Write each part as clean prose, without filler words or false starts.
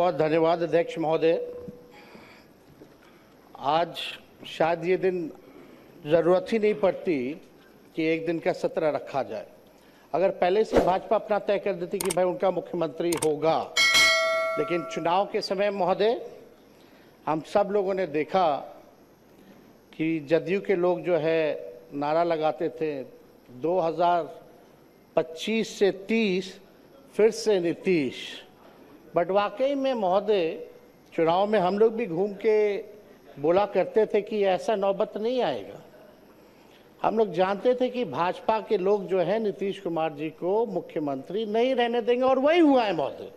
बहुत धन्यवाद अध्यक्ष महोदय। आज शायद ये दिन ज़रूरत ही नहीं पड़ती कि एक दिन का सत्र रखा जाए। अगर पहले से भाजपा अपना तय कर देती कि भाई उनका मुख्यमंत्री होगा, लेकिन चुनाव के समय महोदय हम सब लोगों ने देखा कि जदयू के लोग जो है नारा लगाते थे 2025 से 30 फिर से नीतीश। बट वाकई में महोदय चुनाव में हम लोग भी घूम के बोला करते थे कि ऐसा नौबत नहीं आएगा। हम लोग जानते थे कि भाजपा के लोग जो है नीतीश कुमार जी को मुख्यमंत्री नहीं रहने देंगे, और वही हुआ है महोदय।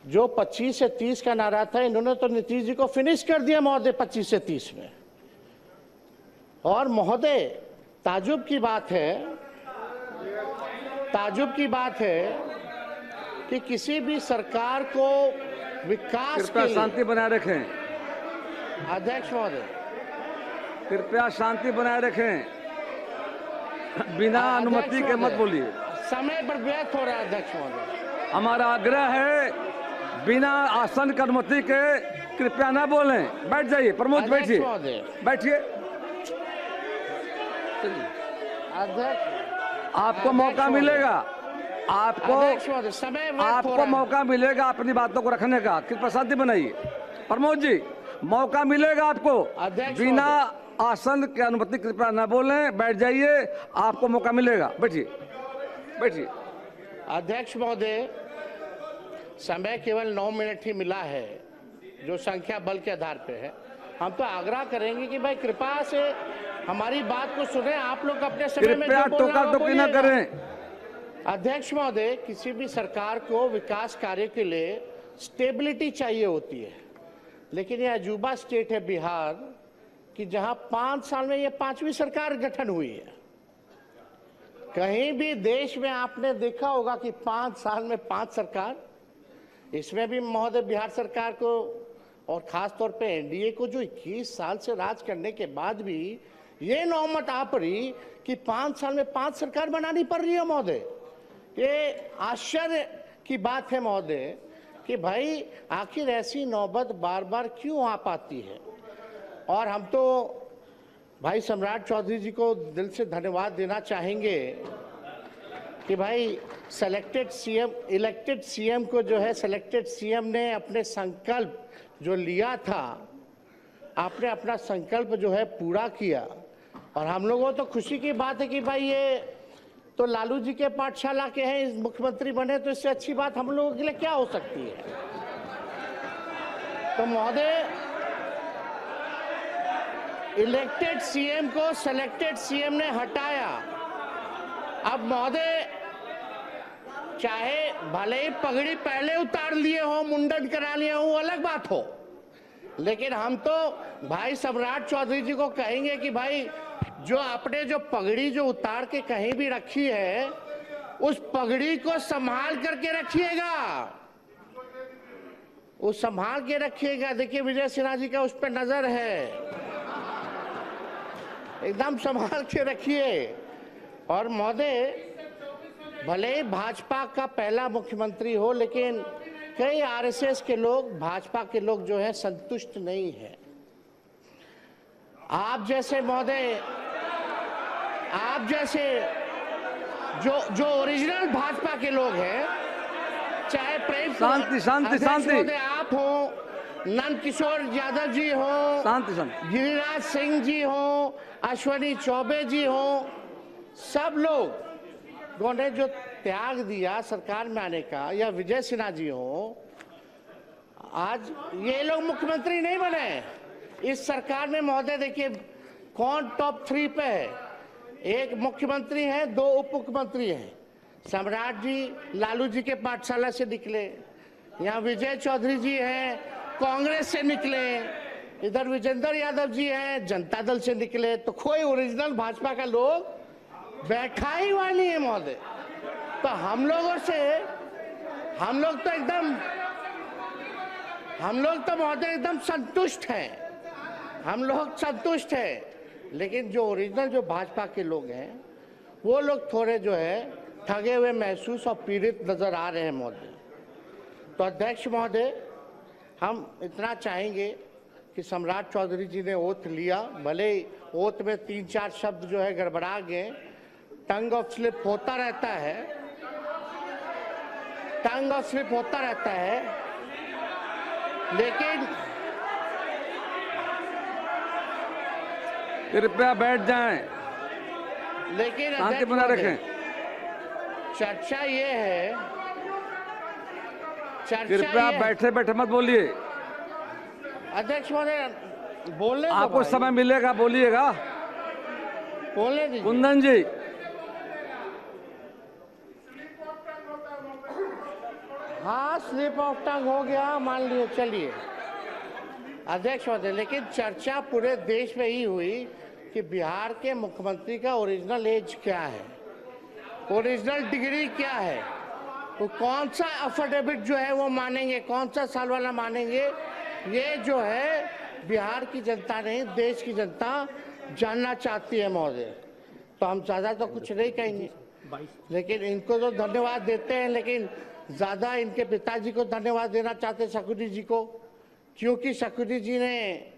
जो 25 से 30 का नारा था, इन्होंने तो नीतीश जी को फिनिश कर दिया महोदय 25 से 30 में। और महोदय ताजुब की बात है कि किसी भी सरकार को विकास के लिए शांति बनाए रखें। अध्यक्ष महोदय कृपया शांति बनाए रखें, बिना अनुमति के मत बोलिए। समय पर व्यर्थ हो रहा है अध्यक्ष महोदय। हमारा आग्रह है बिना आसन की अनुमति के कृपया ना बोलें। बैठ जाइए प्रमोद, बैठिए बैठिए। अध्यक्ष आपको मौका मिलेगा, आपको मौका मिलेगा अपनी बातों को रखने का। कृपया शांति बनाइए। प्रमोद जी, मौका मिलेगा आपको। बिना आसन की अनुमति कृपया न बोलें, बैठ जाइए, आपको मौका मिलेगा। बैठिए बैठिए। अध्यक्ष महोदय, समय केवल 9 मिनट ही मिला है, जो संख्या बल के आधार पे है। हम तो आग्रह करेंगे कि भाई कृपा से हमारी बात को सुने। आप लोग अपने समय में टोका टोकी न करें। अध्यक्ष महोदय, किसी भी सरकार को विकास कार्य के लिए स्टेबिलिटी चाहिए होती है, लेकिन यह अजूबा स्टेट है बिहार कि जहां 5 साल में ये 5वीं सरकार गठन हुई है। कहीं भी देश में आपने देखा होगा कि 5 साल में 5 सरकार। इसमें भी महोदय बिहार सरकार को और खास तौर पे एनडीए को, जो 21 साल से राज करने के बाद भी ये नौबत आ पड़ी कि 5 साल में 5 सरकार बनानी पड़ रही है महोदय। ये आश्चर्य की बात है महोदय कि भाई आखिर ऐसी नौबत बार बार क्यों आ पाती है। और हम तो भाई सम्राट चौधरी जी को दिल से धन्यवाद देना चाहेंगे कि भाई इलेक्टेड सीएम को जो है सिलेक्टेड सीएम ने अपने संकल्प जो लिया था, आपने अपना संकल्प जो है पूरा किया। और हम लोगों तो खुशी की बात है कि भाई ये तो लालू जी के पाठशाला के हैं, मुख्यमंत्री बने, तो इससे अच्छी बात हम लोगों के लिए क्या हो सकती है। तो महोदय, इलेक्टेड सीएम को सिलेक्टेड सीएम ने हटाया। अब महोदय, चाहे भले ही पगड़ी पहले उतार लिए हो, मुंडन करा लिए हो, अलग बात हो, लेकिन हम तो भाई सम्राट चौधरी जी को कहेंगे कि भाई जो आपने जो पगड़ी जो उतार के कहीं भी रखी है, उस पगड़ी को संभाल करके रखिएगा, उस संभाल के रखिएगा। देखिए विजय सिन्हा जी का उस पर नजर है, एकदम संभाल के रखिए। और महोदय, भले ही भाजपा का पहला मुख्यमंत्री हो, लेकिन कई आरएसएस के लोग, भाजपा के लोग जो है संतुष्ट नहीं है। आप जैसे महोदय, आप जैसे जो ओरिजिनल भाजपा के लोग हैं, चाहे प्रेम शांति आप हो, नंद किशोर यादव जी हो, गिरिराज सिंह जी हो, अश्वनी चौबे जी हो, सब लोगों ने जो त्याग दिया सरकार में आने का, या विजय सिन्हा जी हो, आज ये लोग मुख्यमंत्री नहीं बने। इस सरकार में महोदय देखिए कौन टॉप 3 पे है। एक मुख्यमंत्री है, 2 उप मुख्यमंत्री हैं। सम्राट जी लालू जी के पाठशाला से निकले, यहाँ विजय चौधरी जी हैं कांग्रेस से निकले, इधर विजेंद्र यादव जी हैं जनता दल से निकले। तो कोई ओरिजिनल भाजपा का लोग बैठा ही हुआ नहीं है महोदय। तो हम लोग तो महोदय एकदम संतुष्ट हैं, हम लोग संतुष्ट हैं। लेकिन जो ओरिजिनल जो भाजपा के लोग हैं, वो लोग थोड़े जो है ठगे हुए महसूस और पीड़ित नजर आ रहे हैं महोदय। तो अध्यक्ष महोदय, हम इतना चाहेंगे कि सम्राट चौधरी जी ने ओथ लिया, भले ओथ में 3-4 शब्द जो है गड़बड़ा गए, टंग ऑफ स्लिप होता रहता है, टंग ऑफ स्लिप होता रहता है, लेकिन कृपया बैठ जाएं, लेकिन शांति बनाए रखें। चर्चा ये है, कृपया बैठे बैठे मत बोलिए। अध्यक्ष महोदय बोलने दो, आपको भाई समय मिलेगा, बोलिएगा। बोलने दीजिए। कुंदन जी, हाँ स्लिप ऑफ टंग हो गया, मान लिए, चलिए अध्यक्ष महोदय। लेकिन चर्चा पूरे देश में ही हुई कि बिहार के मुख्यमंत्री का ओरिजिनल एज क्या है, ओरिजिनल डिग्री क्या है, वो कौन सा अफिडेविट जो है वो मानेंगे, कौन सा साल वाला मानेंगे, ये जो है बिहार की जनता नहीं, देश की जनता जानना चाहती है महोदय। तो हम ज़्यादा तो कुछ नहीं कहेंगे, लेकिन इनको तो धन्यवाद देते हैं, लेकिन ज़्यादा इनके पिताजी को धन्यवाद देना चाहते हैं, शकुनी जी को, क्योंकि शकुनी जी ने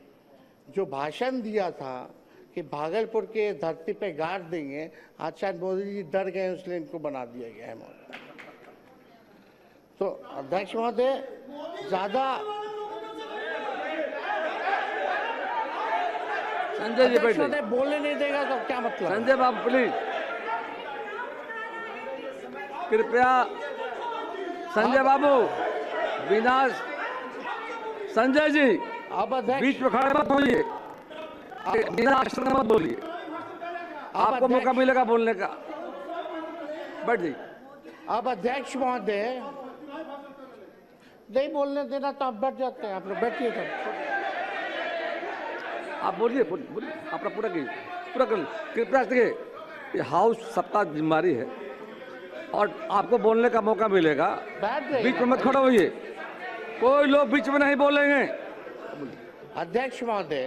जो भाषण दिया था कि भागलपुर के धरती पे गाड़ देंगे, आज शायद मोदी जी डर गए, इसलिए इनको बना दिया गया है महोदय। तो अध्यक्ष महोदय ज़्यादा संजय जी बैठे, बोलने नहीं देगा तो क्या मतलब? संजय बाबू प्लीज, कृपया संजय बाबू, बिना संजय जी अब अध्यक्ष बीच में खड़े मत होइए, बिना आश्रम मत बोलिए, आपको मौका मिलेगा बोलने का। बैठ जाइए। अब अध्यक्ष महोदय नहीं बोलने देना तो आप बैठ जाते हैं, आप लोग बैठिए तब। आप बोलिए, बोलिए, अपना पूरा कीजिए, पूरा कर लीजिए। कृपया देखिए, ये हाउस सबका जिम्मेदारी है और आपको बोलने का मौका मिलेगा, बीच में मत खड़े होइए, कोई लोग बीच में नहीं बोलेंगे। अध्यक्ष महोदय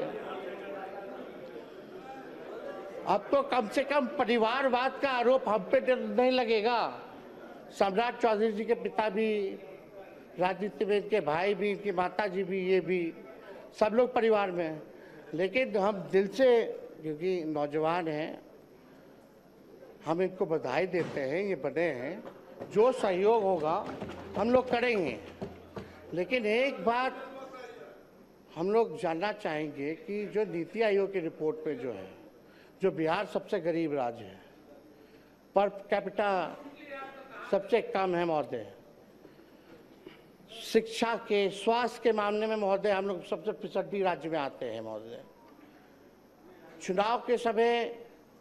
अब तो कम से कम परिवारवाद का आरोप हम पे नहीं लगेगा। सम्राट चौधरी जी के पिता भी राजनीति में, इनके भाई भी, इनकी माता जी भी, ये भी सब लोग परिवार में हैं, लेकिन हम दिल से, क्योंकि नौजवान हैं, हम इनको बधाई देते हैं, ये बने हैं, जो सहयोग होगा हम लोग करेंगे। लेकिन एक बात हम लोग जानना चाहेंगे कि जो नीति आयोग की रिपोर्ट में जो है, जो बिहार सबसे गरीब राज्य है, पर कैपिटा सबसे कम है महोदय, शिक्षा के, स्वास्थ्य के मामले में महोदय हम लोग सबसे पिछड़ी राज्य में आते हैं महोदय। चुनाव के समय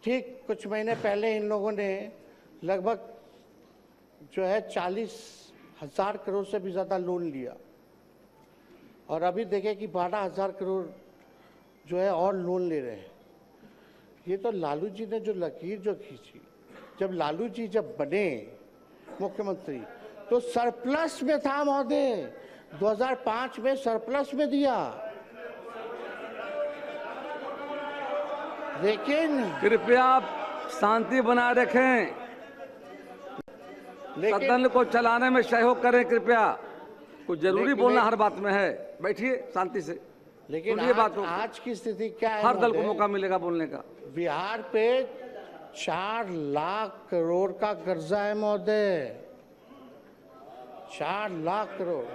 ठीक कुछ महीने पहले इन लोगों ने लगभग जो है 40,000 करोड़ से भी ज़्यादा लोन लिया, और अभी देखें कि 12,000 करोड़ जो है और लोन ले रहे हैं। ये तो लालू जी ने जो लकीर जो खींची, जब लालू जी जब बने मुख्यमंत्री तो सरप्लस में था महोदय, 2005 में सरप्लस में दिया। लेकिन कृपया आप शांति बनाए रखें, सदन को चलाने में सहयोग करें कृपया। कुछ जरूरी बोलना हर बात में है, बैठिए शांति से। लेकिन आज की स्थिति क्या है? हर दल को मौका मिलेगा बोलने का। बिहार पे 4 लाख करोड़ का कर्जा है महोदय, 4 लाख करोड़,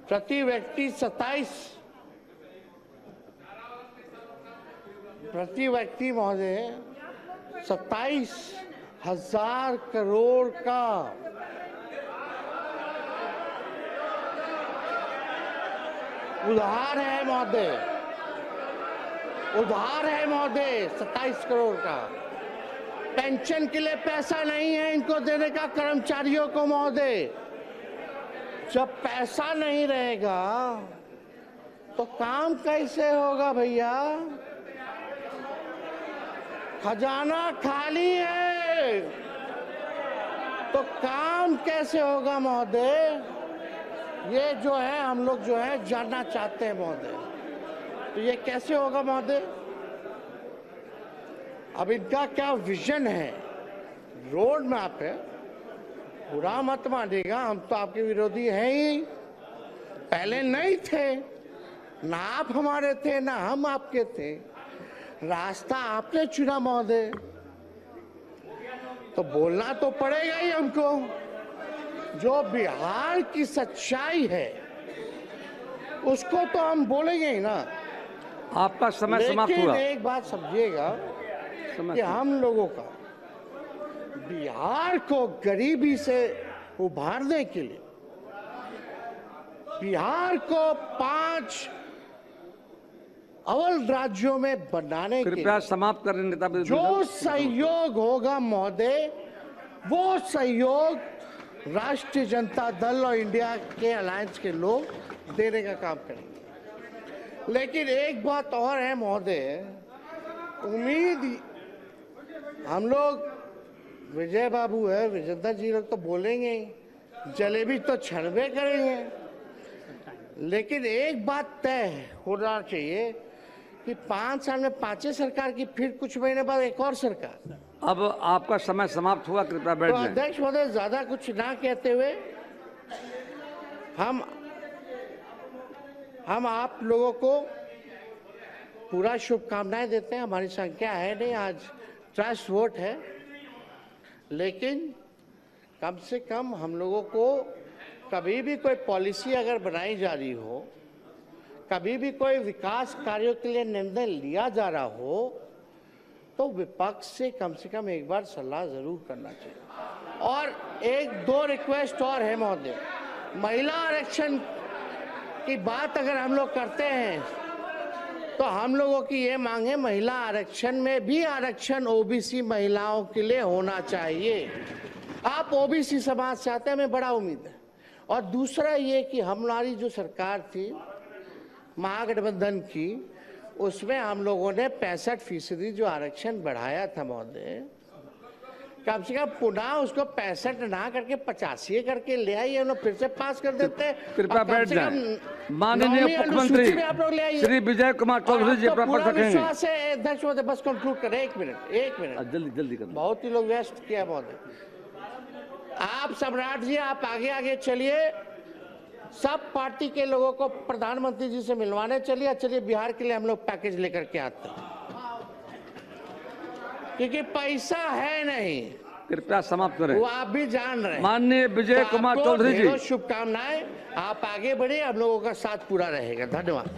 प्रति व्यक्ति 27,000 करोड़ का उधार है महोदय, उधार है महोदय 27 करोड़ का। पेंशन के लिए पैसा नहीं है इनको देने का कर्मचारियों को महोदय। जब पैसा नहीं रहेगा तो काम कैसे होगा भैया? खजाना खाली है तो काम कैसे होगा महोदय? ये जो है हम लोग जो है जानना चाहते हैं महोदय, तो ये कैसे होगा महोदय? अब इनका क्या विजन है, रोड मैप है, बुरा मत मानिएगा, हम तो आपके विरोधी हैं ही, पहले नहीं थे, ना आप हमारे थे ना हम आपके थे, रास्ता आपने चुना महोदय, तो बोलना तो पड़ेगा ही हमको। जो बिहार की सच्चाई है उसको तो हम बोलेंगे ही ना। आपका समय समाप्त लेकिन हुआ। एक बात समझिएगा कि हम लोगों का बिहार को गरीबी से उभारने के लिए, बिहार को 5 अव्वल राज्यों में बनाने के कृपया लिए समाप्त करें नेता विरोधी जो दल। सहयोग होगा महोदय, वो सहयोग राष्ट्रीय जनता दल और इंडिया के अलायंस के लोग देने का काम करेंगे। लेकिन एक बात और है महोदय, उम्मीद हम लोग, विजय बाबू है, विजेंद्र जी लोग तो बोलेंगे ही, जलेबी तो छनबे करेंगे, लेकिन एक बात तय होना चाहिए कि 5 साल में 5 सरकार की, फिर कुछ महीने बाद एक और सरकार। अब आपका समय समाप्त हुआ, कृपया बैठ तो जाएं। अध्यक्ष महोदय, ज्यादा कुछ ना कहते हुए हम आप लोगों को पूरा शुभकामनाएं देते हैं। हमारी संख्या है नहीं, आज ट्रस्ट वोट है, लेकिन कम से कम हम लोगों को कभी भी कोई पॉलिसी अगर बनाई जा रही हो, कभी भी कोई विकास कार्यों के लिए निर्णय लिया जा रहा हो, तो विपक्ष से कम एक बार सलाह जरूर करना चाहिए। और 1-2 रिक्वेस्ट और है महोदय, महिला आरक्षण की बात अगर हम लोग करते हैं तो हम लोगों की ये मांग है, महिला आरक्षण में भी आरक्षण ओबीसी महिलाओं के लिए होना चाहिए। आप ओबीसी समाज से आते हैं, हमें बड़ा उम्मीद है। और दूसरा ये कि हमारी जो सरकार थी महागठबंधन की, उसमें हम लोगों ने 65% जो आरक्षण बढ़ाया था महोदय, कम से कम पुनः उसको 65 ना करके 85 करके ले आइए, हम लोग फिर से पास कर देते हैं। कृपया बैठ जाएं। माननीय मुख्यमंत्री आप लोग ले आइए। श्री विजय कुमार चौधरी जी प्राप्त रखेंगे। विश्वास है अध्यक्ष महोदय, बस कंक्लूड करें, एक मिनट। जल्दी करें। बहुत ही लोग व्यस्त किया महोदय। आप सम्राट जी, आप आगे चलिए, सब पार्टी के लोगों को प्रधानमंत्री जी से मिलवाने चलिए बिहार के लिए हम लोग पैकेज लेकर के आते हैं, क्योंकि पैसा है नहीं। कृपया समाप्त करें। वो आप भी जान रहे हैं। माननीय विजय कुमार चौधरी जी, शुभकामनाएं, आप आगे बढ़े, हम लोगों का साथ पूरा रहेगा। धन्यवाद।